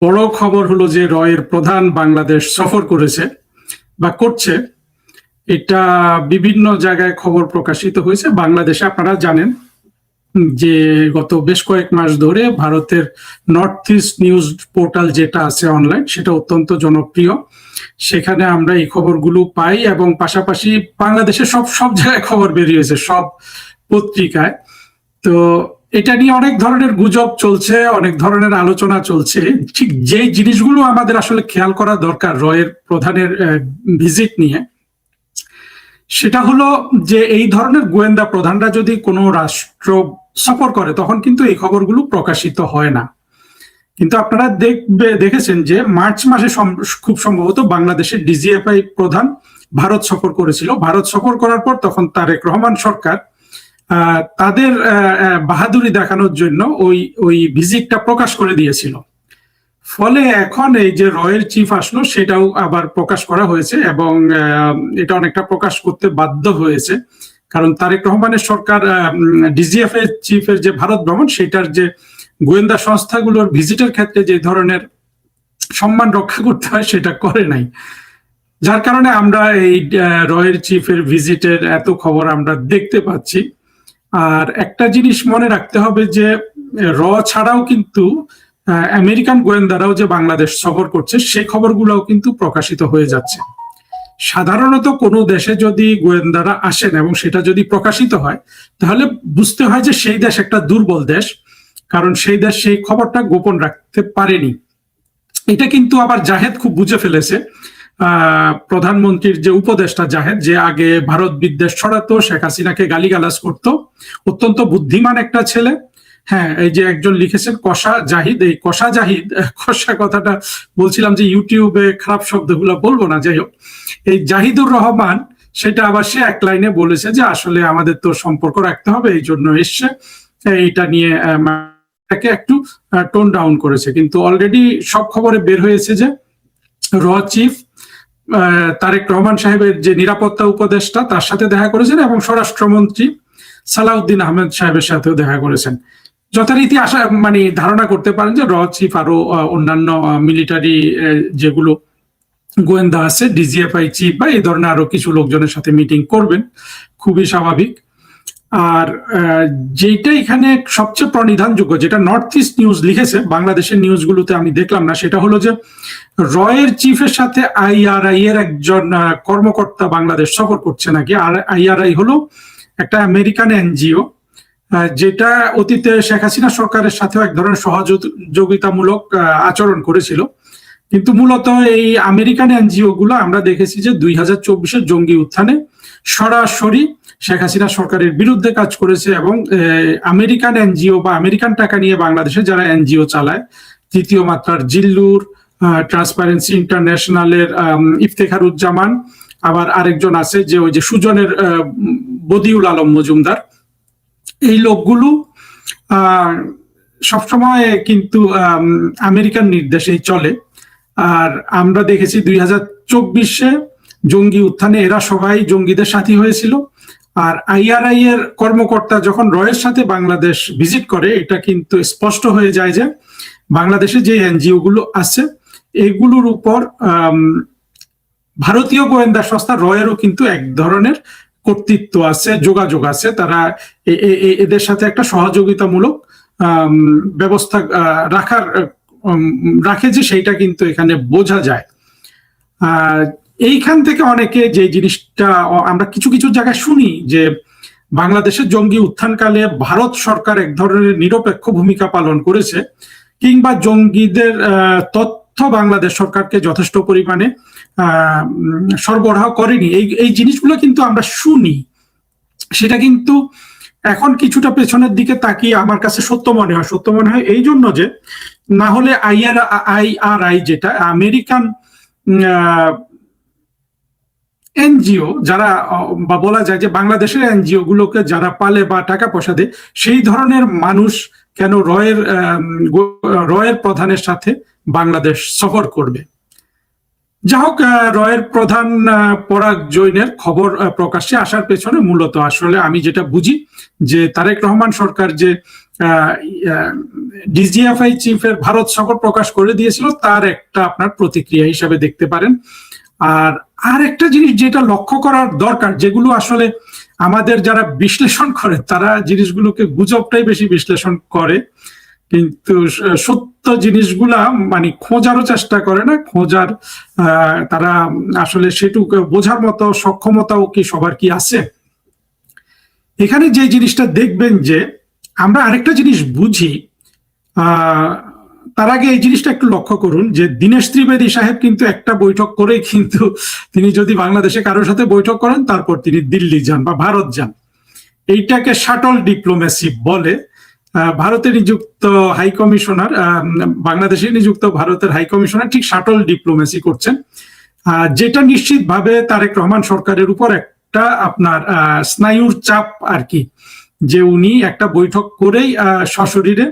বড় খবর হলো যে রয়ের প্রধান বাংলাদেশ সফর করেছে বা করছে। এটা বিভিন্ন জায়গায় খবর প্রকাশিত হয়েছে। বাংলাদেশে আপনারা জানেন যে গত বেশ কয়েক মাস ধরে ভারতের নর্থ ইস্ট নিউজ পোর্টাল যেটা আছে অনলাইন, সেটা অত্যন্ত জনপ্রিয়। সেখানে আমরা এই খবরগুলো পাই এবং পাশাপাশি বাংলাদেশে সব সব জায়গায় খবর বেরিয়েছে, সব পত্রিকায়। তো এটা নিয়ে অনেক ধরনের গুজব চলছে, অনেক ধরনের আলোচনা চলছে। ঠিক যে জিনিসগুলো আমাদের আসলে খেয়াল করা দরকার রয়ের প্রধানের ভিজিট নিয়ে, সেটা হলো যে এই ধরনের গোয়েন্দা প্রধানরা যদি কোনো রাষ্ট্র সফর করে তখন কিন্তু এই খবরগুলো প্রকাশিত হয় না। কিন্তু আপনারা দেখেছেন যে মার্চ মাসে খুব সম্ভবত বাংলাদেশের ডিজিএফআই প্রধান ভারত সফর করেছিল। ভারত সফর করার পর তখন তারেক রহমান সরকার তাদের বাহাদুরি দেখানোর জন্য ওই ভিজিটটা প্রকাশ করে দিয়েছিল। ফলে এখন এই যে রয়ের চিফ আসলো সেটাও আবার প্রকাশ করা হয়েছে এবং এটা অনেকটা প্রকাশ করতে বাধ্য হয়েছে, কারণ তারেক রহমানের সরকার ডিজিএফ এর চিফের যে ভারত ভ্রমণ, সেটার যে গোয়েন্দা সংস্থাগুলোর ভিজিটের ক্ষেত্রে যে ধরনের সম্মান রক্ষা করতে হয় সেটা করে নাই। যার কারণে আমরা এই রয়ের চিফের ভিজিটের এত খবর আমরা দেখতে পাচ্ছি। আর একটা জিনিস মনে রাখতে হবে যে র ছাড়াও কিন্তু আমেরিকান গোয়েন্দারাও যে বাংলাদেশ সফর করছে সেই খবরগুলোও কিন্তু প্রকাশিত হয়ে যাচ্ছে। সাধারণত কোনো দেশে যদি গোয়েন্দারা আসেন এবং সেটা যদি প্রকাশিত হয়, তাহলে বুঝতে হয় যে সেই দেশ একটা দুর্বল দেশ, কারণ সেই দেশ সেই খবরটা গোপন রাখতে পারেনি। এটা কিন্তু আবার জাহেদ খুব বুঝে ফেলেছে। প্রধানমন্ত্রীর যে উপদেষ্টা জাহেদ, যে আগে ভারত বিদ্বেষ ছড়াতো, শেখ হাসিনাকে গালিগালাজ করতো, অত্যন্ত বুদ্ধিমান একটা ছেলে। হ্যাঁ, এই যে একজন লিখেছেন কষা জাহিদ, এই কষা জাহিদ, কষা কথাটা বলছিলাম যে ইউটিউবে খারাপ শব্দগুলো বলবো না, যাই হোক, এই জাহিদুর রহমান সেটা আবার সে এক লাইনে বলেছে যে আসলে আমাদের তো সম্পর্ক রাখতে হবে, এই জন্য এসছে। এইটা নিয়ে একটু টোন ডাউন করেছে, কিন্তু অলরেডি সব খবরে বের হয়েছে যে র চিফ তারেক রহমান সাহেবের যে নিরাপত্তা উপদেষ্টা তার সাথে দেখা করেছেন এবং স্বরাষ্ট্রমন্ত্রী সালাউদ্দিন আহমেদ সাহেবের সাথেও দেখা করেছেন। যথারীতি আশা মানে ধারণা করতে পারেন যে র চিফ আরো অন্যান্য মিলিটারি যেগুলো গোয়েন্দা আছে, ডিজিএফআই চিফ বা এই ধরনের আরো কিছু লোকজনের সাথে মিটিং করবেন, খুবই স্বাভাবিক। আর যেটা এখানে সবচেয়ে প্রণিধানযোগ্য, যেটা নর্থ ইস্ট নিউজ লিখেছে, বাংলাদেশের নিউজগুলোতে আমি দেখলাম না, সেটা হলো যে রয়ের চিফের সাথে আইআরআই এর একজন কর্মকর্তা বাংলাদেশ সফর করছে নাকি। আর আইআরআই হলো একটা আমেরিকান এনজিও, যেটা অতীতে শেখ হাসিনা সরকারের সাথেও এক ধরনের সহযোগিতামূলক আচরণ করেছিল। কিন্তু মূলত এই আমেরিকান এনজিও গুলো আমরা দেখেছি যে 2024-এর জঙ্গি উত্থানে সরাসরি শেখ হাসিনা সরকারের বিরুদ্ধে কাজ করেছে এবং আমেরিকান এনজিও বা আমেরিকান টাকা নিয়ে বাংলাদেশে যারা এনজিও চালায়, তৃতীয় মাত্রার জিল্লুর, ট্রান্সপারেন্সি ইন্টারন্যাশনালের ইফতেখারুজ্জামান, আবার আরেকজন আছে যে ওই যে সুজনের বদিউল আলম মজুমদার, এই লোকগুলো সবসময় কিন্তু আমেরিকান নির্দেশেই চলে। আর আমরা দেখেছি 2024-এ জঙ্গি উত্থানে এরা সবাই জঙ্গিদের সাথী হয়েছিল। আর আইআরআই এর কর্মকর্তা যখন রয়ের সাথে বাংলাদেশ ভিজিট করে, এটা কিন্তু স্পষ্ট হয়ে যায় যে বাংলাদেশে যে এনজিও গুলো আছে এগুলোর উপর ভারতীয় গোয়েন্দা সংস্থা রয়েরও কিন্তু এক ধরনের কর্তৃত্ব আছে, যোগাযোগ আছে। তারা এদের সাথে একটা সহযোগিতামূলক ব্যবস্থা রাখে যে সেইটা কিন্তু এখানে বোঝা যায়। এইখান থেকে অনেকে যে জিনিসটা আমরা কিছু কিছু জায়গায় শুনি যে বাংলাদেশের জঙ্গি উত্থানকালে ভারত সরকার এক ধরনের নিরপেক্ষ ভূমিকা পালন করেছে, কিংবা জঙ্গিদের তথ্য বাংলাদেশ সরকারকে যথেষ্ট পরিমাণে সরবরাহ করেনি, এই জিনিসগুলো কিন্তু আমরা শুনি। সেটা কিন্তু এখন কিছুটা পেছনের দিকে তাকিয়ে আমার কাছে সত্য মনে হয় এই জন্য যে না হলে আইআরআই যেটা আমেরিকান এনজিও, যারা বা বলা যায় যে বাংলাদেশের এনজিও গুলোকে যারা পালে বা টাকা পয়সা দেয়, সেই ধরনের মানুষ কেন রয়ের প্রধানের সাথে বাংলাদেশ সফর করবে। যা হোক, রয়ের প্রধান পরাগ জৈনের খবর প্রকাশ্যে আসার পেছনে মূলত আসলে আমি যেটা বুঝি যে তারেক রহমান সরকার যে ডিজিএফআই চিফের ভারত সফর প্রকাশ করে দিয়েছিল, তার একটা আপনার প্রতিক্রিয়া হিসাবে দেখতে পারেন। আর একটা জিনিস যেটা লক্ষ্য করার দরকার, যেগুলো আসলে আমাদের যারা বিশ্লেষণ করে তারা জিনিসগুলোকে গুজবটাই বেশি বিশ্লেষণ করে, কিন্তু সত্য জিনিসগুলা মানে খোঁজারও চেষ্টা করে না। তারা আসলে সেটুকু বোঝার মতো সক্ষমতাও কি সবার কি আছে। এখানে যে জিনিসটা দেখবেন যে আমরা আরেকটা জিনিস বুঝি, তার আগে এই জিনিসটা একটু লক্ষ্য করুন যে দীনেশ ত্রিবেদী সাহেব কিন্তু একটা বৈঠক করেই কিন্তু তিনি যদি বাংলাদেশে কারোর সাথে বৈঠক করেন তারপর তিনি দিল্লি যান বা ভারত যান। এইটাকে শাটল ডিপ্লোমেসি বলে। ভারতে নিযুক্ত হাই কমিশনার, বাংলাদেশে নিযুক্ত ভারতের হাই কমিশনার ঠিক শাটল ডিপ্লোমেসি করছেন, যেটা নিশ্চিতভাবে তারেক রহমান সরকারের উপর একটা আপনার স্নায়ুর চাপ আর কি, যে উনি একটা বৈঠক করেই সশরীরে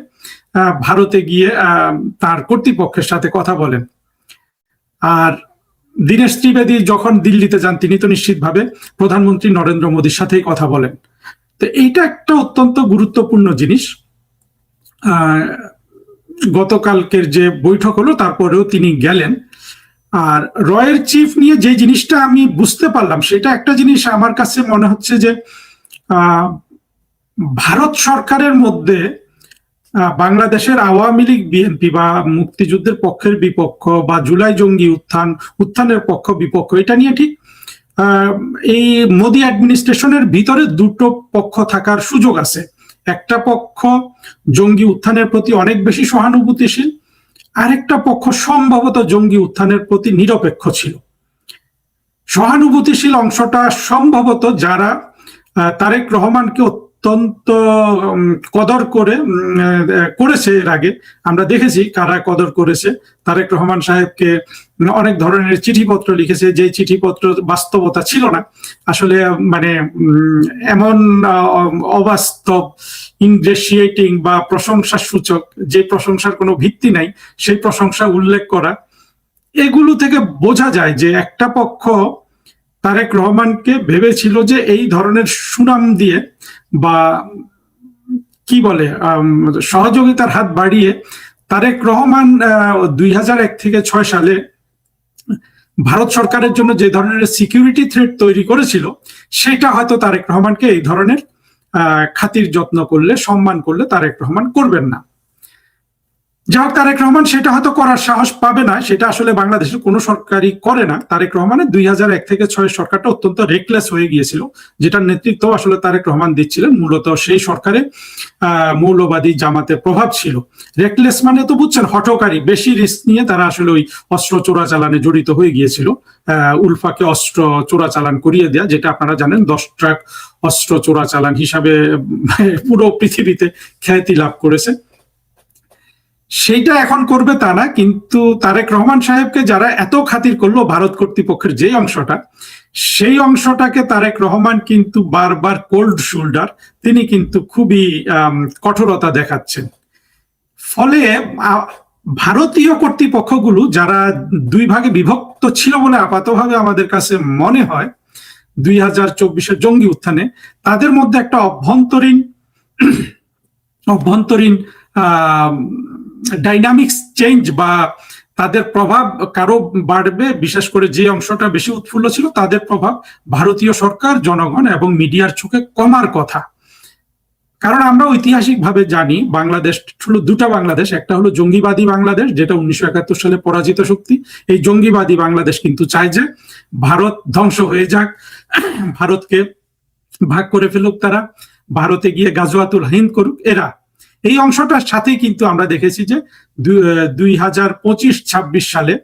ভারতে গিয়ে তার কর্তৃপক্ষের সাথে কথা বলেন। আর দীনেশ ত্রিবেদী যখন দিল্লিতে যান তিনি তো নিশ্চিতভাবে প্রধানমন্ত্রী নরেন্দ্র মোদীর সাথেই কথা বলেন। তো এইটা একটা অত্যন্ত গুরুত্বপূর্ণ জিনিস। গতকালকের যে বৈঠক হলো তারপরেও তিনি গেলেন। আর রয়ের চিফ নিয়ে যে জিনিসটা আমি বুঝতে পারলাম, সেটা একটা জিনিস আমার কাছে মনে হচ্ছে যে ভারত সরকারের মধ্যে বাংলাদেশের আওয়ামী লীগ বিএনপি বা মুক্তিযুদ্ধের পক্ষের বিপক্ষ বা জুলাই জঙ্গি উত্থানের পক্ষ বিপক্ষ, এটা নিয়ে ঠিক এই মোদী অ্যাডমিনিস্ট্রেশনের ভিতরে দুটো পক্ষ থাকার সুযোগ আছে। একটা পক্ষ জঙ্গি উত্থানের প্রতি অনেক বেশি সহানুভূতিশীল, আরেকটা পক্ষ সম্ভবত জঙ্গি উত্থানের প্রতি নিরপেক্ষ ছিল। সহানুভূতিশীল অংশটা সম্ভবত যারা তারেক রহমানকে অত্যন্ত কদর করেছে, এর আগে আমরা দেখেছি কারা কদর করেছে। তারেক রহমান সাহেবকে অনেক ধরনের চিঠিপত্র লিখেছে, যে চিঠিপত্র বাস্তবতা ছিল না আসলে, মানে এমন অবাস্তব, ইনগ্রেশিয়েটিং বা প্রশংসা সূচক, যে প্রশংসার কোনো ভিত্তি নাই সেই প্রশংসা উল্লেখ করা। এগুলো থেকে বোঝা যায় যে একটা পক্ষ তারেক রহমানকে ভেবেছিল যে এই ধরনের সুনাম দিয়ে বা কি বলে সহযোগিতার হাত বাড়িয়ে তারেক রহমান 2001 থেকে 6 সালে ভারত সরকারের জন্য যে ধরনের সিকিউরিটি থ্রেট তৈরি করেছিল, সেটা হয়তো তারেক রহমানকে এই ধরনের খাতির যত্ন করলে, সম্মান করলে তারেক রহমান করবেন না। যাই হোক, তারেক রহমান সেটা হয়তো করার সাহস পাবে না, সেটা আসলে বাংলাদেশের কোনো সরকারই করে না। তারেক রহমানের 2001 থেকে 6 সরকারটা অত্যন্ত রেকলেস হয়ে গিয়েছিল, যেটার নেতৃত্ব আসলে তারেক রহমান দিচ্ছিলেন। মূলত সেই সরকারে মৌলবাদী জামাতের প্রভাব ছিল। রেকলেস মানে তো বুঝছেন, হঠকারী, বেশি রিস্ক নিয়ে তারা আসলে ওই অস্ত্র চোরাচালানে জড়িত হয়ে গিয়েছিল। উলফাকে অস্ত্র চোরাচালান করিয়ে দেয়া, যেটা আপনারা জানেন 10 ট্রাক অস্ত্র চোরাচালান হিসাবে পুরো পৃথিবীতে খ্যাতি লাভ করেছে। সেইটা এখন করবে তা না, কিন্তু তারেক রহমান সাহেবকে যারা এত খাতির করলো ভারত কর্তৃপক্ষের যে অংশটা, সেই অংশটাকে তারেক রহমান কিন্তু বারবার কোল্ড শোল্ডার, তিনি কিন্তু খুবই কঠোরতা দেখাচ্ছেন। ফলে ভারতীয় কর্তৃপক্ষগুলো যারা দুই ভাগে বিভক্ত ছিল বলে আপাতভাবে আমাদের কাছে মনে হয় 2024-এর জঙ্গি উত্থানে, তাদের মধ্যে একটা অভ্যন্তরীণ ডাইনামিক্স চেঞ্জ বা তাদের প্রভাব কারো বাড়বে। বিশেষ করে যে অংশটা বেশি উৎফুল্ল ছিল, তাদের প্রভাব ভারতীয় সরকার, জনগণ এবং মিডিয়ার চোখে কমার কথা। কারণ আমরা ঐতিহাসিকভাবে জানি বাংলাদেশ হলো দুটা বাংলাদেশ। একটা হলো জঙ্গিবাদী বাংলাদেশ, যেটা 1971 সালে পরাজিত শক্তি। এই জঙ্গিবাদী বাংলাদেশ কিন্তু চায় যে ভারত ধ্বংস হয়ে যাক, ভারতকে ভাগ করে ফেলুক তারা, ভারতে গিয়ে গাজওয়াতুল হিন্দ করুক এরা। এই অংশটার সাথে কিন্তু আমরা দেখেছি যে 2025-26 সালে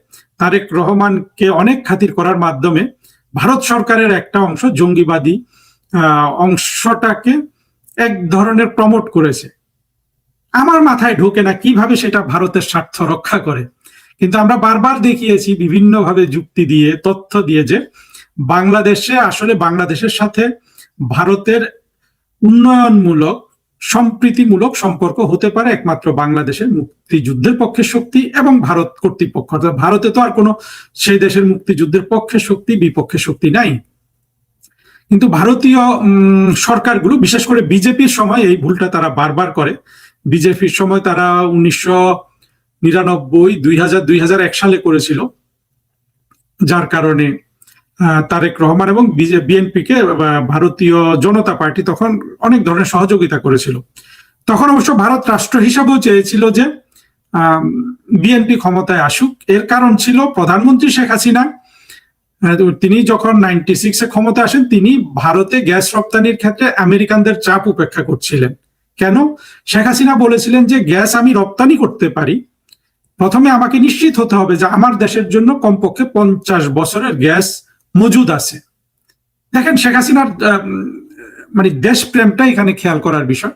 তারেক রহমানকে অনেক খাতির করার মাধ্যমে ভারত সরকারের একটা অংশ জঙ্গিবাদী অংশটাকে এক ধরনের প্রমোট করেছে। আমার মাথায় ঢোকে না কিভাবে সেটা ভারতের স্বার্থ রক্ষা করে, কিন্তু আমরা বারবার দেখিয়েছি বিভিন্নভাবে যুক্তি দিয়ে, তথ্য দিয়ে, যে বাংলাদেশে আসলে বাংলাদেশের সাথে ভারতের উন্নয়নমূলক, সম্প্রীতিমূলক সম্পর্ক হতে পারে একমাত্র বাংলাদেশের মুক্তিযুদ্ধের পক্ষের শক্তি এবং ভারত কর্তৃপক্ষ। ভারতে তো আর কোনো সেই দেশের মুক্তিযুদ্ধের পক্ষের শক্তি বিপক্ষের শক্তি নাই। কিন্তু ভারতীয় সরকারগুলো, বিশেষ করে বিজেপির সময় এই ভুলটা তারা বারবার করে, বিজেপির সময় তারা 1999, 2000, 2001 সালে করেছিল, যার কারণে তারেক রহমান এবং বিএনপিকে ভারতীয় জনতা পার্টি তখন অনেক ধরনের সহযোগিতা করেছিল। তখন অবশ্য ভারত রাষ্ট্র হিসাবেও চেয়েছিল যে বিএনপি ক্ষমতায় আসুক। এর কারণ ছিল প্রধানমন্ত্রী শেখ হাসিনা, তিনি যখন 96-এ ক্ষমতা আসেন, তিনি ভারতে গ্যাস রপ্তানির ক্ষেত্রে আমেরিকানদের চাপ উপেক্ষা করছিলেন। কেন? শেখ হাসিনা বলেছিলেন যে গ্যাস আমি রপ্তানি করতে পারি, প্রথমে আমাকে নিশ্চিত হতে হবে যে আমার দেশের জন্য কমপক্ষে 50 বছরের গ্যাস মজুদ আছে। দেখেন শেখ হাসিনার মানে দেশপ্রেমটা এখানে খেয়াল করার বিষয়।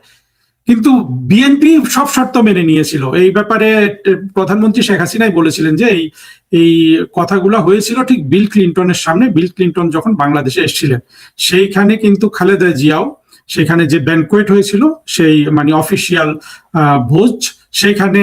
কিন্তু বিএনপি সব শর্ত মেনে নিয়েছিল। এই ব্যাপারে প্রধানমন্ত্রী শেখ হাসিনাই বলেছিলেন যে এই কথাগুলো হয়েছিল ঠিক বিল ক্লিন্টনের সামনে। বিল ক্লিন্টন যখন বাংলাদেশে এসেছিলেন, সেইখানে কিন্তু খালেদা জিয়াও, সেখানে যে ব্যানকোয়েট হয়েছিল, সেই মানে অফিসিয়াল ভোজ, সেখানে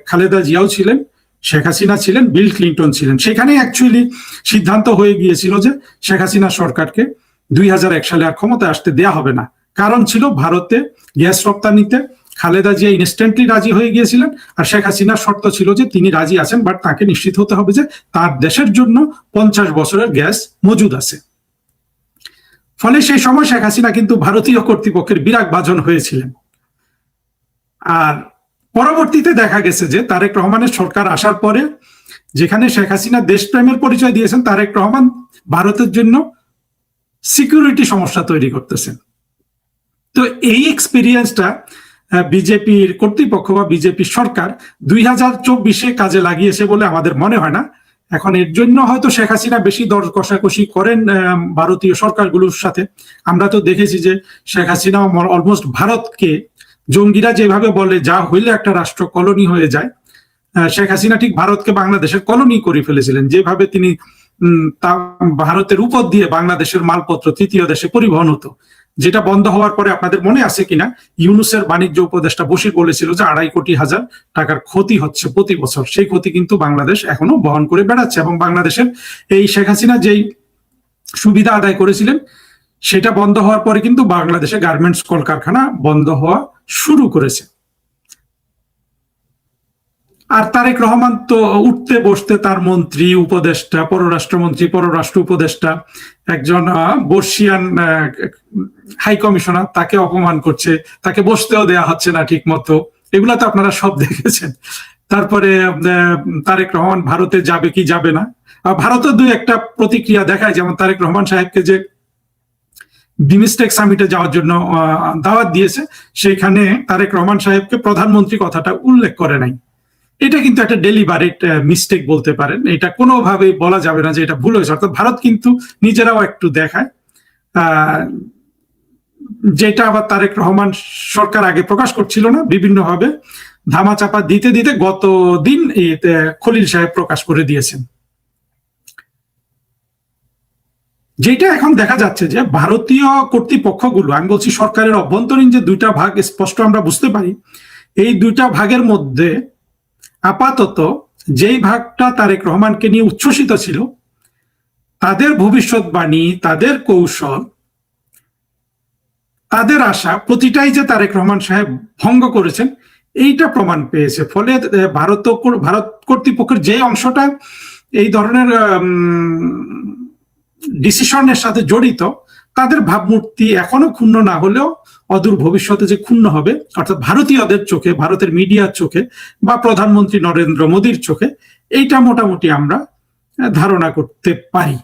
খালেদা জিয়াও ছিলেন, শেখ হাসিনা ছিলেন, বিল ক্লিন্টন ছিলেন। সেখানে অ্যাকচুয়ালি সিদ্ধান্ত হয়ে গিয়েছিল যে শেখ হাসিনা সরকারকে 2001 সালে আর ক্ষমতায় আসতে দেয়া হবে না। কারণ ছিল ভারতে গ্যাস রপ্তানিতে খালেদা জিয়া ইনস্ট্যান্টলি রাজি হয়ে গিয়েছিলেন, আর শেখ হাসিনার শর্ত ছিল যে তিনি রাজি আছেন, বাট তাকে নিশ্চিত হতে হবে যে তার দেশের জন্য 50 বছরের গ্যাস মজুদ আছে। ফলে সেই সময় শেখ হাসিনা কিন্তু ভারতীয় কর্তৃপক্ষের বিরাগ ভাজন হয়েছিলেন। আর পরবর্তীতে দেখা গেছে যে তারেক রহমানের সরকার আসার পরে, যেখানে শেখ হাসিনা দেশপ্রেমের পরিচয় দিয়েছেন, তারেক রহমান ভারতের জন্য সিকিউরিটি সমস্যা তৈরি করতেছেন। তো এই এক্সপিরিয়েন্সটা বিজেপির কর্তৃপক্ষ বা বিজেপি সরকার 2024-এ কাজে লাগিয়েছে বলে আমাদের মনে হয় না। এখন এর জন্য হয়তো শেখ হাসিনা বেশি দর কষাকষি করেন ভারতীয় সরকারগুলোর সাথে। আমরা তো দেখেছি যে শেখ হাসিনা অলমোস্ট ভারতকে, জঙ্গিরা যেভাবে বলে যা হইলে একটা রাষ্ট্র কলোনি হয়ে যায়, শেখ হাসিনা ঠিক ভারতকে বাংলাদেশের কলোনি করে ফেলেছিলেন। যেভাবে তিনি ভারতের উপর দিয়ে বাংলাদেশের মালপত্র তৃতীয় দেশে পরিবহন হতো, যেটা বন্ধ হওয়ার পরে আপনাদের মনে আছে কিনা, ইউনুসের বাণিজ্য উপদেষ্টা বশির বলেছিল যে 2.5 কোটি টাকার ক্ষতি হচ্ছে প্রতি বছর। সেই ক্ষতি কিন্তু বাংলাদেশ এখনো বহন করে বেড়াচ্ছে, এবং বাংলাদেশের এই শেখ হাসিনা যেই সুবিধা আদায় করেছিলেন, সেটা বন্ধ হওয়ার পরে কিন্তু বাংলাদেশে গার্মেন্টস কলকারখানা বন্ধ হওয়া শুরু করেছে। আর তারেক রহমান তো উঠতে বসতে তার মন্ত্রী, উপদেষ্টা, পররাষ্ট্রমন্ত্রী, পররাষ্ট্র উপদেষ্টা, একজন বর্ষিয়ান হাই কমিশনার, তাকে অপমান করছে, তাকে বসতেও দেয়া হচ্ছে না ঠিক মতো। এগুলা তো আপনারা সব দেখেছেন। তারপরে তারেক রহমান ভারতে যাবে কি যাবে না, ভারতের 2-একটা প্রতিক্রিয়া দেখায়। যেমন তারেক রহমান সাহেবকে যে বিমস্টেক সামিটে যাওয়ার জন্য দাওয়াত দিয়েছে, সেখানে তারেক রহমান সাহেবকে প্রধানমন্ত্রী কথাটা উল্লেখ করে নাই। এটা কিন্তু একটা ডেলিবারেট মিস্টেক বলতে পারেন। এটা কোনোভাবেই বলা যাবে না যে এটা ভুল হয়েছে। অর্থাৎ ভারত কিন্তু নিজেরাও একটু দেখায়, যেটা আবার তারেক রহমান সরকার আগে প্রকাশ করছিল না, বিভিন্নভাবে ধামাচাপা দিতে দিতে গত দিন খলিল সাহেব প্রকাশ করে দিয়েছেন। যেটা এখন দেখা যাচ্ছে যে ভারতীয় কর্তৃপক্ষগুলো, আমি বলছি সরকারের অভ্যন্তরীণ যে 2টা ভাগ স্পষ্ট আমরা বুঝতে পারি, এই 2টা ভাগের মধ্যে আপাতত যেই ভাগটা তারেক রহমানকে নিয়ে উচ্ছ্বসিত ছিল, তাদের ভবিষ্যৎবাণী, তাদের কৌশল, তাদের আশা প্রতিটাই যে তারেক রহমান সাহেব ভঙ্গ করেছেন, এইটা প্রমাণ পেয়েছে। ফলে ভারত কর্তৃপক্ষের যে অংশটা এই ধরনের ডিসিশনের সাথে জড়িত, তাদের ভাবমূর্তি এখনো ক্ষুণ্ণ না হলেও অদূর ভবিষ্যতে যে ক্ষুণ্ণ হবে, অর্থাৎ ভারতীয়দের চোখে, ভারতের মিডিয়ার চোখে বা প্রধানমন্ত্রী নরেন্দ্র মোদীর চোখে, এইটা মোটামুটি আমরা ধারণা করতে পারি।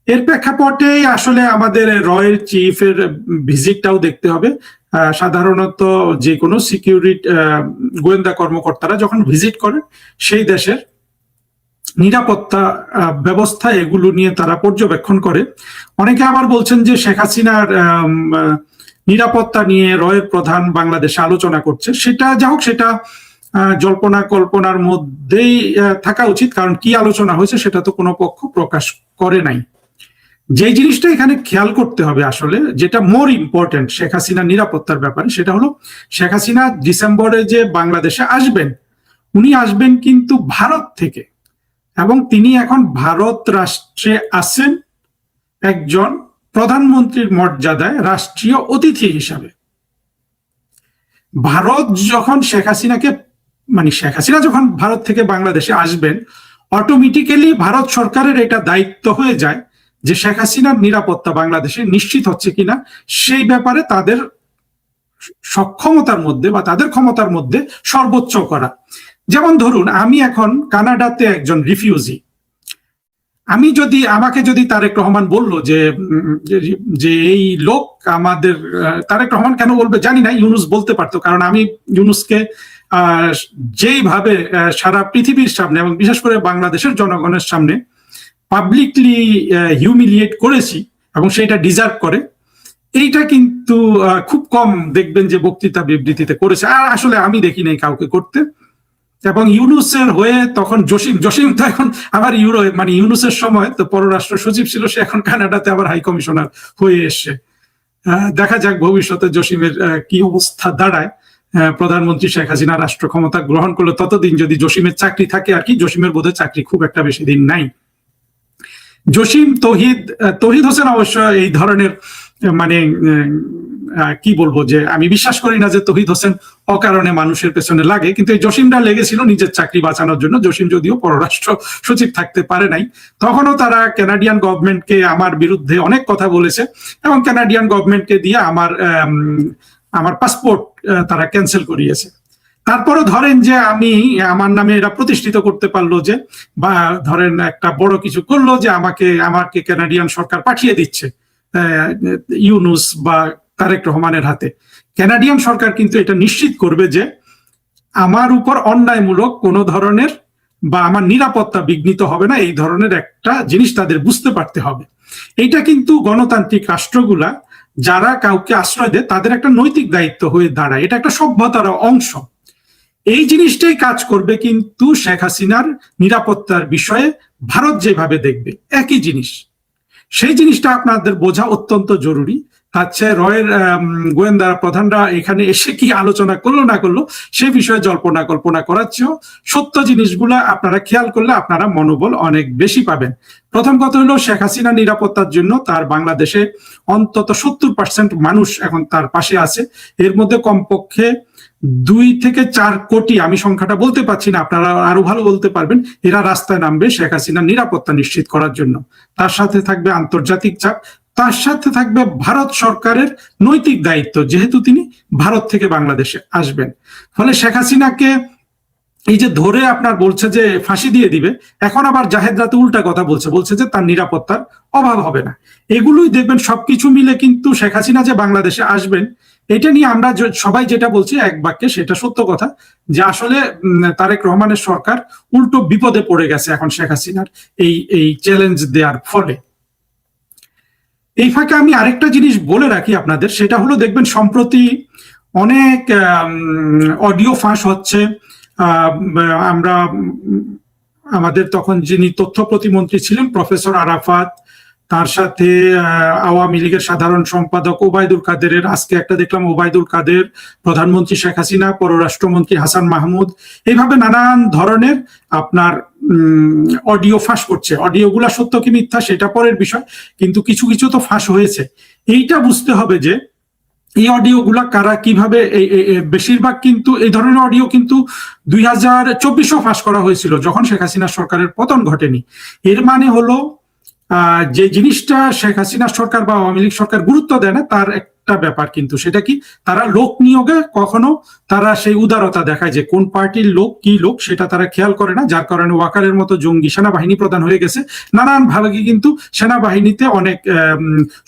এর প্রেক্ষাপটে আসলে আমাদের রয়ের চিফের ভিজিটটাও দেখতে হবে। সাধারণত যে কোনো সিকিউরিটি গোয়েন্দা কর্মকর্তারা যখন ভিজিট করেন, সেই দেশের নিরাপত্তা ব্যবস্থা এগুলো নিয়ে তারা পর্যবেক্ষণ করে। অনেকে আবার বলছেন যে শেখ হাসিনার নিরাপত্তা নিয়ে রয়ের প্রধান বাংলাদেশে আলোচনা করছে। সেটা যা হোক, সেটা জল্পনা কল্পনার মধ্যেই থাকা উচিত, কারণ কি আলোচনা হয়েছে সেটা তো কোনো পক্ষ প্রকাশ করে নাই। যে জিনিসটা এখানে খেয়াল করতে হবে আসলে, যেটা মোর ইম্পর্টেন্ট শেখ হাসিনার নিরাপত্তার ব্যাপারে, সেটা হলো শেখ হাসিনা ডিসেম্বরে যে বাংলাদেশে আসবেন, উনি আসবেন কিন্তু ভারত থেকে, এবং তিনি এখন ভারত রাষ্ট্রে আছেন একজন প্রধানমন্ত্রীর মর্যাদায় রাষ্ট্রীয় অতিথি হিসাবে। ভারত যখন শেখ হাসিনাকে, মানে শেখ হাসিনা যখন ভারত থেকে বাংলাদেশে আসবেন, অটোমেটিক্যালি ভারত সরকারের এটা দায়িত্ব হয়ে যায় যে শেখ হাসিনার নিরাপত্তা বাংলাদেশে নিশ্চিত হচ্ছে কিনা সেই ব্যাপারে তাদের সক্ষমতার মধ্যে বা তাদের ক্ষমতার মধ্যে সর্বোচ্চ করা। যেমন ধরুন, আমি এখন কানাডাতে একজন রিফিউজি, আমাকে যদি তারেক রহমান বলল যে যে এই লোক আমাদের, তারেক রহমান কেন বলবে জানি না, ইউনুস বলতে পারতো, কারণ আমি ইউনুসকে যেইভাবে সারা পৃথিবীর সামনে এবং বিশেষ করে বাংলাদেশের জনগণের সামনে পাবলিকলি হিউমিলিয়েট করেছি এবং সেটা ডিজার্ভ করে, এইটা কিন্তু খুব কম দেখবেন যে বক্তৃতা বিবৃতিতে করেছে। আর আসলে আমি দেখি নাই কাউকে করতে। এবং ইউনুসের হয়ে তখন জসিম তো এখন আবার মানে ইউনুসের সময় তো পররাষ্ট্র সচিব ছিল, সে এখন কানাডাতে আবার হাই কমিশনার হয়ে এসছে। দেখা যাক ভবিষ্যতে জসিমের কি অবস্থা দাঁড়ায়। প্রধানমন্ত্রী শেখ হাসিনা রাষ্ট্র ক্ষমতা গ্রহণ করলে ততদিন যদি জসিমের চাকরি থাকে আর কি, জসিমের বোধহয় চাকরি খুব একটা বেশি দিন নাই। জসিম, তৌহিদ হোসেন অবশ্য এই ধরনের, মানে কি বলবো, যে আমি বিশ্বাস করি না যে তৌহিদ হোসেন অকারণে মানুষের পেছনে লাগে, কিন্তু এই জসিমটা লেগেছিল নিজের চাকরি বাঁচানোর জন্য। জসিম যদিও পররাষ্ট্র সচিব থাকতে পারে নাই, তখনও তারা কানাডিয়ান গভর্নমেন্টকে আমার বিরুদ্ধে অনেক কথা বলেছে এবং কানাডিয়ান গভর্নমেন্টকে দিয়ে আমার পাসপোর্ট তারা ক্যান্সেল করিয়েছে। তারপরে ধরেন যে আমার নামে এরা প্রতিষ্ঠিত করতে পারলো যে, বা ধরেন একটা বড় কিছু করলো যে আমাকে কানাডিয়ান সরকার পাঠিয়ে দিচ্ছে ইউনুস বা তারেক রহমানের হাতে। কানাডিয়ান সরকার কিন্তু এটা নিশ্চিত করবে যে আমার উপর অন্যায়মূলক কোনো ধরনের বা আমার নিরাপত্তা বিঘ্নিত হবে না, এই ধরনের একটা জিনিস তাদের বুঝতে পারতে হবে। এইটা কিন্তু গণতান্ত্রিক রাষ্ট্রগুলা যারা কাউকে আশ্রয় দেয় তাদের একটা নৈতিক দায়িত্ব হয়ে দাঁড়ায়, এটা একটা সভ্যতার অংশ। এই জিনিসটাই কাজ করবে কিন্তু শেখ হাসিনার নিরাপত্তার বিষয়ে ভারত যেভাবে দেখবে একই জিনিস, সেই জিনিসটা আপনাদের বোঝা অত্যন্ত জরুরি। আচ্ছা, রয়ের গোয়েন্দা প্রধানরা এখানে এসে কি আলোচনা করলো না করলো সে বিষয়ে জল্পনা কল্পনা করার চেয়েও সত্য জিনিসগুলা আপনারা খেয়াল করলে আপনারা মনোবল অনেক বেশি পাবেন। প্রথম কথা হলো, শেখ হাসিনা নিরাপত্তার জন্য তার বাংলাদেশে অন্তত 70% মানুষ এখন তার পাশে আছে। এর মধ্যে কমপক্ষে 2 থেকে 4 কোটি, আমি সংখ্যাটা বলতে পারছি না, আপনারা আরো ভালো বলতে পারবেন, এরা রাস্তায় নামবে শেখ হাসিনার নিরাপত্তা নিশ্চিত করার জন্য। তার সাথে থাকবে আন্তর্জাতিক চাপ, তার সাথে থাকবে ভারত সরকারের নৈতিক দায়িত্ব, যেহেতু তিনি ভারত থেকে বাংলাদেশে আসবেন। ফলে শেখ হাসিনাকে এই যে ধরে আপনার বলছে যে ফাঁসি দিয়ে দিবে, এখন আবার জাহেদ রাতে উল্টা কথা বলছে যে তার নিরাপত্তার অভাব হবে না। এগুলোই দেখবেন সবকিছু মিলে কিন্তু শেখ হাসিনা যে বাংলাদেশে আসবেন, এটা নিয়ে আমরা সবাই যেটা বলছি এক বাক্যে সেটা সত্য কথা, যে আসলে তারেক রহমানের সরকার উল্টো বিপদে পড়ে গেছে এখন শেখ হাসিনার এই চ্যালেঞ্জ দেওয়ার ফলে। এই ফাঁকে আমি আরেকটা জিনিস বলে রাখি আপনাদের, সেটা হলো দেখবেন সম্প্রতি অনেক অডিও ফাঁস হচ্ছে। আমরা আমাদের তখন যিনি তথ্য প্রতিমন্ত্রী ছিলেন প্রফেসর আরাফাত, তার সাথে আওয়ামী লীগের সাধারণ সম্পাদক ওবায়দুল কাদেরের, আজকে একটা দেখলাম ওবায়দুল কাদের, প্রধানমন্ত্রী শেখ হাসিনা, পররাষ্ট্রমন্ত্রী হাসান মাহমুদ, এইভাবে নানান ধরনের আপনার অডিও ফাঁস করছে। অডিওগুলা সত্য কি মিথ্যা সেটা পরের বিষয়, কিন্তু কিছু কিছু তো ফাঁস হয়েছে। এইটা বুঝতে হবে যে এই অডিওগুলা কারা কিভাবে, বেশিরভাগ কিন্তু এই ধরনের অডিও কিন্তু 2024-ও ফাঁস করা হয়েছিল যখন শেখ হাসিনা সরকারের পতন ঘটেনি। এর মানে হলো যে জিনিসটা শেখ হাসিনা সরকার বা আওয়ামী লীগ সরকার গুরুত্ব দেয় না, তার একটা ব্যাপার কিন্তু সেটা কি, তারা লোক নিয়োগে কখনো তারা সেই উদারতা দেখায় যে কোন পার্টির লোক কি লোক সেটা তারা খেয়াল করে না, যার কারণে ওয়াকারের মতো জঙ্গি সেনাবাহিনী প্রধান হয়ে গেছে। নানান ভাবে কিন্তু সেনাবাহিনীতে অনেক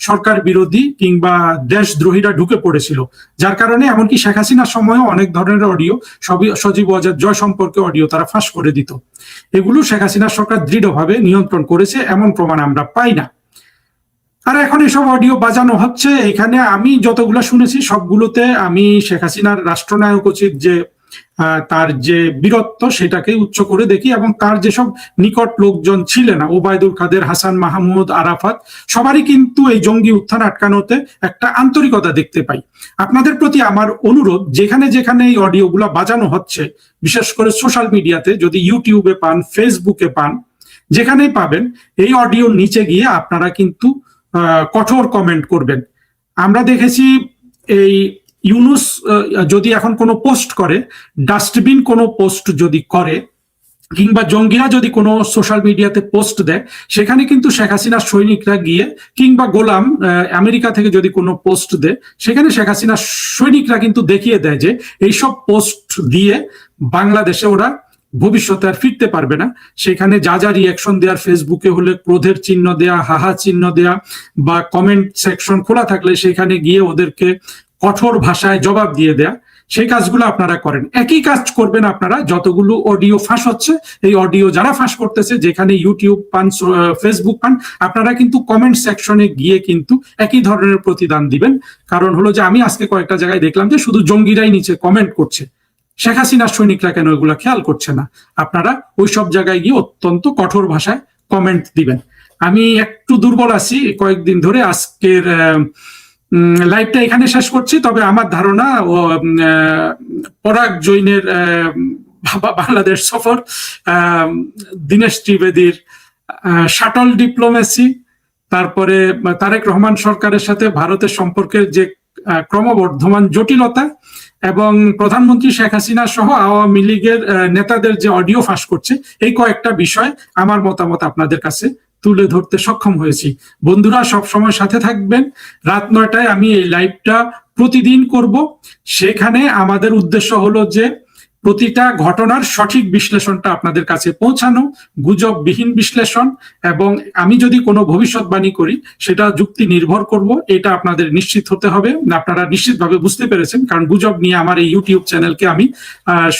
সরকার বিরোধী কিংবা দেশদ্রোহীরা ঢুকে পড়েছিল, যার কারণে এমনকি শেখ হাসিনার সময়ও অনেক ধরনের অডিও, সজীব ওয়াজেদ জয় সম্পর্কে অডিও তারা ফাঁস করে দিত। এগুলো শেখ হাসিনার সরকার দৃঢ়ভাবে নিয়ন্ত্রণ করেছে, এমন প্রমাণ আমরা পাই না। আর এখন এসব অডিও বাজানো হচ্ছে, এখানে আমি যতগুলো শুনেছি সবগুলোতে আমি শেখ হাসিনার রাষ্ট্রনায়ক উচিত যে তার যে বীরত্ব সেটাকে উচ্চ করে দেখি, এবং তার যেসব নিকট লোকজন ছিলেন ওবায়দুল কাদের, হাসান মাহমুদ, আরাফাত, সবারই কিন্তু এই জঙ্গি উত্থান আটকানোতে একটা আন্তরিকতা দেখতে পাই। আপনাদের প্রতি আমার অনুরোধ, যেখানে যেখানে এই অডিওগুলো বাজানো হচ্ছে, বিশেষ করে সোশ্যাল মিডিয়াতে, যদি ইউটিউবে পান, ফেসবুকে পান, যেখানেই পাবেন, এই অডিওর নিচে গিয়ে আপনারা কিন্তু কঠোর কমেন্ট করবেন। আমরা দেখেছি এই ইউনূস যদি এখন কোনো পোস্ট করে, ডাস্টবিন কোনো পোস্ট যদি করে, কিংবা জঙ্গিরা যদি কোনো সোশ্যাল মিডিয়াতে পোস্ট দেয়, সেখানে কিন্তু শেখ হাসিনার সৈনিকরা গিয়ে, কিংবা গোলাম আমেরিকা থেকে যদি কোনো পোস্ট দেয়, সেখানে শেখ হাসিনার সৈনিকরা কিন্তু দেখিয়ে দেয় যে এইসব পোস্ট দিয়ে বাংলাদেশে ওরা ভবিষ্যতে আর ফিরতে পারবে না। সেখানে যা যা রিয়াকশন দেওয়ার, ফেসবুকে হলে ক্রোধের চিহ্ন দেয়া, হাহা চিহ্ন দেয়া, বা কমেন্ট সেকশন খোলা থাকলে সেখানে গিয়ে ওদেরকে কঠোর ভাষায় জবাব দিয়ে দেয়া, সেই কাজগুলো আপনারা করেন। একই কাজ করবেন আপনারা যতগুলো অডিও ফাঁস হচ্ছে, এই অডিও যারা ফাঁস করতেছে, যেখানে ইউটিউব পান, ফেসবুক পান, আপনারা কিন্তু কমেন্ট সেকশনে গিয়ে কিন্তু একই ধরনের প্রতিদান দিবেন। কারণ হলো যে আমি আজকে কয়েকটা জায়গায় দেখলাম যে শুধু জঙ্গিরাই নিচে কমেন্ট করছে, শেখ হাসিনার সৈনিকরা কেন এগুলা খেয়াল করছে না। আপনারা ওই সব জায়গায় গিয়ে অত্যন্ত কঠোর ভাষায় কমেন্ট দিবেন। আমি একটু দুর্বল আছি কয়েকদিন ধরে, আজকের লাইভটা এখানে শেষ করছি। তবে আমার ধারণা পরাগ জৈনের বাংলাদেশ সফর, দীনেশ ত্রিবেদীর শাটল ডিপ্লোমেসি, তারপরে তারেক রহমান সরকারের সাথে ভারতের সম্পর্কের যে ক্রমবর্ধমান জটিলতা, এবং প্রধানমন্ত্রী শেখ হাসিনা সহ আওয়ামী লীগের নেতাদের যে অডিও ফাঁস করছে, এই কয়েকটা বিষয় আমার মতামত আপনাদের কাছে তুলে ধরতে সক্ষম হয়েছি। বন্ধুরা, সব সময় সাথে থাকবেন। রাত 9টায় আমি এই লাইভটা প্রতিদিন করব। সেখানে আমাদের উদ্দেশ্য হলো যে প্রতিটা ঘটনার সঠিক বিশ্লেষণটা আপনাদের কাছে পৌঁছানো, গুজববিহীন বিশ্লেষণ, এবং আমি যদি কোনো ভবিষ্যৎবাণী করি সেটা যুক্তি নির্ভর করব, এটা আপনাদের নিশ্চিত হতে হবে। আপনারা নিশ্চিতভাবে বুঝতে পেরেছেন, কারণ গুজব নিয়ে আমার এই ইউটিউব চ্যানেলকে আমি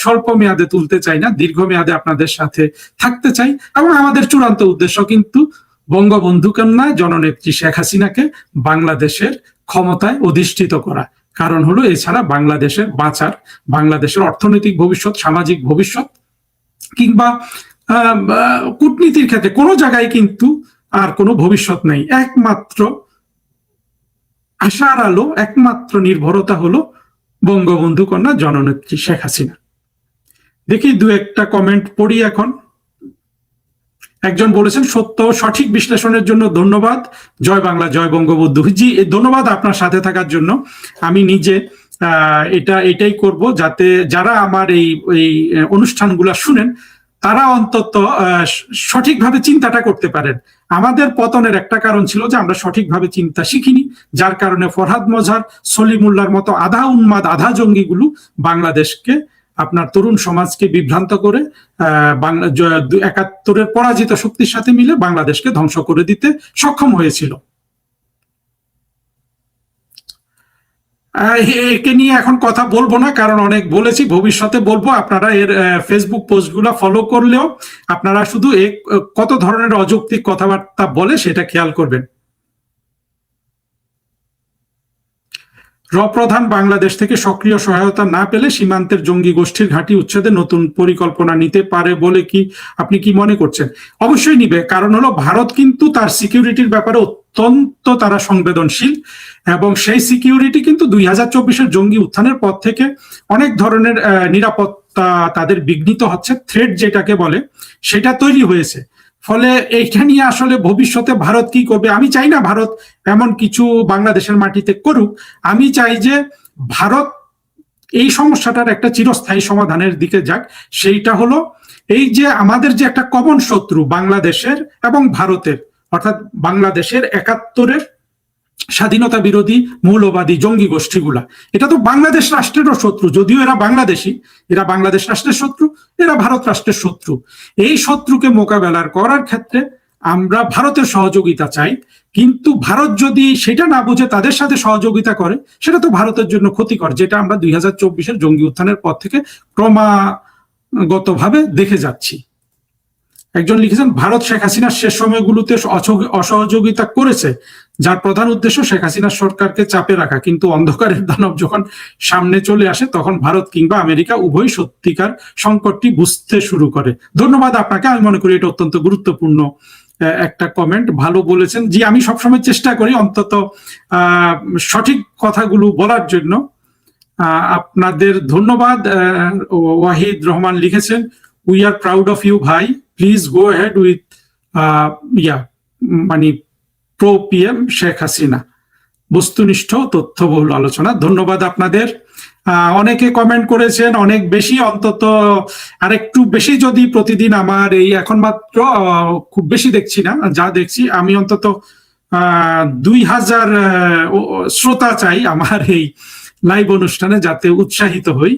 স্বল্প মেয়াদে তুলতে চাই না, দীর্ঘমেয়াদে আপনাদের সাথে থাকতে চাই। এবং আমাদের চূড়ান্ত উদ্দেশ্য কিন্তু বঙ্গবন্ধু কন্যা জননেত্রী শেখ হাসিনাকে বাংলাদেশের ক্ষমতায় অধিষ্ঠিত করা। কারণ হলো এছাড়া বাংলাদেশের বাঁচার, বাংলাদেশের অর্থনৈতিক ভবিষ্যৎ, সামাজিক ভবিষ্যৎ, কিংবা কূটনীতির ক্ষেত্রে কোনো জায়গায় কিন্তু আর কোনো ভবিষ্যৎ নেই। একমাত্র আশার আলো, একমাত্র নির্ভরতা হলো বঙ্গবন্ধু কন্যা জননেত্রী শেখ হাসিনা। দেখি দু একটা কমেন্ট পড়ি এখন। একজন বলেছেন, সত্য সঠিক বিশ্লেষণের জন্য ধন্যবাদ, জয় বাংলা, জয় বঙ্গবন্ধু। জি, ধন্যবাদ আপনার সাথে থাকার জন্য। আমি নিজে এটাই করব, যাতে যারা আমার এই অনুষ্ঠানগুলো শুনেন তারা অন্তত সঠিকভাবে চিন্তাটা করতে পারেন। আমাদের পতনের একটা কারণ ছিল যে আমরা সঠিকভাবে চিন্তা শিখিনি, যার কারণে ফরহাদ মজহার, সলিমুল্লাহর মতো আধা উন্মাদ, আধা জঙ্গিগুলো বাংলাদেশকে, আপনার তরুণ সমাজকে বিভ্রান্ত করে ৭১-এর পরাজিত শক্তির সাথে মিলে বাংলাদেশকে ধ্বংস করে দিতে সক্ষম হয়েছিল। একে নিয়ে এখন কথা বলবো না, কারণ অনেক বলেছি, ভবিষ্যতে বলবো। আপনারা এর ফেসবুক পোস্টগুলো ফলো করলেও আপনারা শুধু কত ধরনের অযৌক্তিক কথাবার্তা বলে সেটা খেয়াল করবেন। প্রধান বাংলাদেশ থেকে সক্রিয় সহায়তা না পেলে সীমান্তের জঙ্গি গোষ্ঠীর ঘাঁটি উচ্ছেদে নতুন পরিকল্পনা নিতে পারে বলে কি আপনি কি মনে করছেন? অবশ্যই নিবে, কারণ হলো ভারত কিন্তু তার সিকিউরিটির ব্যাপারে অত্যন্ত তারা সংবেদনশীল, এবং সেই সিকিউরিটি কিন্তু 2024-এর জঙ্গি উত্থানের পর থেকে অনেক ধরনের নিরাপত্তা তাদের বিঘ্নিত হচ্ছে, থ্রেট যেটাকে বলে সেটা তৈরি হয়েছে। ফলে এইটা নিয়ে আসলে ভবিষ্যতে ভারত কি করবে, আমি চাই না ভারত এমন কিছু বাংলাদেশের মাটিতে করুক। আমি চাই যে ভারত এই সমস্যাটার একটা চিরস্থায়ী সমাধানের দিকে যাক। সেইটা হলো এই যে আমাদের যে একটা কমন শত্রু বাংলাদেশের এবং ভারতের, অর্থাৎ বাংলাদেশের ৭১-এর স্বাধীনতা বিরোধী মৌলবাদী জঙ্গি গোষ্ঠীগুলা, এটা তো বাংলাদেশ রাষ্ট্রেরও শত্রু, যদিও এরা বাংলাদেশি, এরা বাংলাদেশ রাষ্ট্রের শত্রু, এরা ভারত রাষ্ট্রের শত্রু। এই শত্রুকে মোকাবেলার করার ক্ষেত্রে আমরা ভারতের সহযোগিতা চাই, কিন্তু ভারত যদি সেটা না বুঝে তাদের সাথে সহযোগিতা করে, সেটা তো ভারতের জন্য ক্ষতিকর, যেটা আমরা 2024-এর জঙ্গি উত্থানের পর থেকে ক্রমাগতভাবে দেখে যাচ্ছি। একজন লিখেছেন, ভারত শেখ হাসিনার শেষ সময়গুলোতে অসহযোগিতা করেছে, যার প্রধান উদ্দেশ্য শেখ হাসিনার সরকারকে চাপে রাখা, কিন্তু অন্ধকারের দানব যখন সামনে চলে আসে তখন ভারত কিংবা আমেরিকা উভয় সত্যিকার সংকটটি বুঝতে শুরু করে। ধন্যবাদ আপনাকে, আমি মনে করি এটা অত্যন্ত গুরুত্বপূর্ণ একটা কমেন্ট, ভালো বলেছেন। জি, আমি সবসময় চেষ্টা করি অন্তত সঠিক কথাগুলো বলার জন্য। আপনাদের ধন্যবাদ। ওয়াহিদ রহমান লিখেছেন, we are proud of you ভাই, প্লিজ গো হেড উইথ মানে প্রো PM শেখ হাসিনা। বস্তুনিষ্ঠ তথ্যবহুল আলোচনা। ধন্যবাদ আপনাদের। অনেকে কমেন্ট করেছেন অনেক বেশি, অন্তত আরেকটু বেশি যদি প্রতিদিন আমার এই এখন মাত্র খুব বেশি দেখছি না, যা দেখছি আমি অন্তত 2000 শ্রোতা চাই আমার এই লাইভ অনুষ্ঠানে, যাতে উৎসাহিত হই।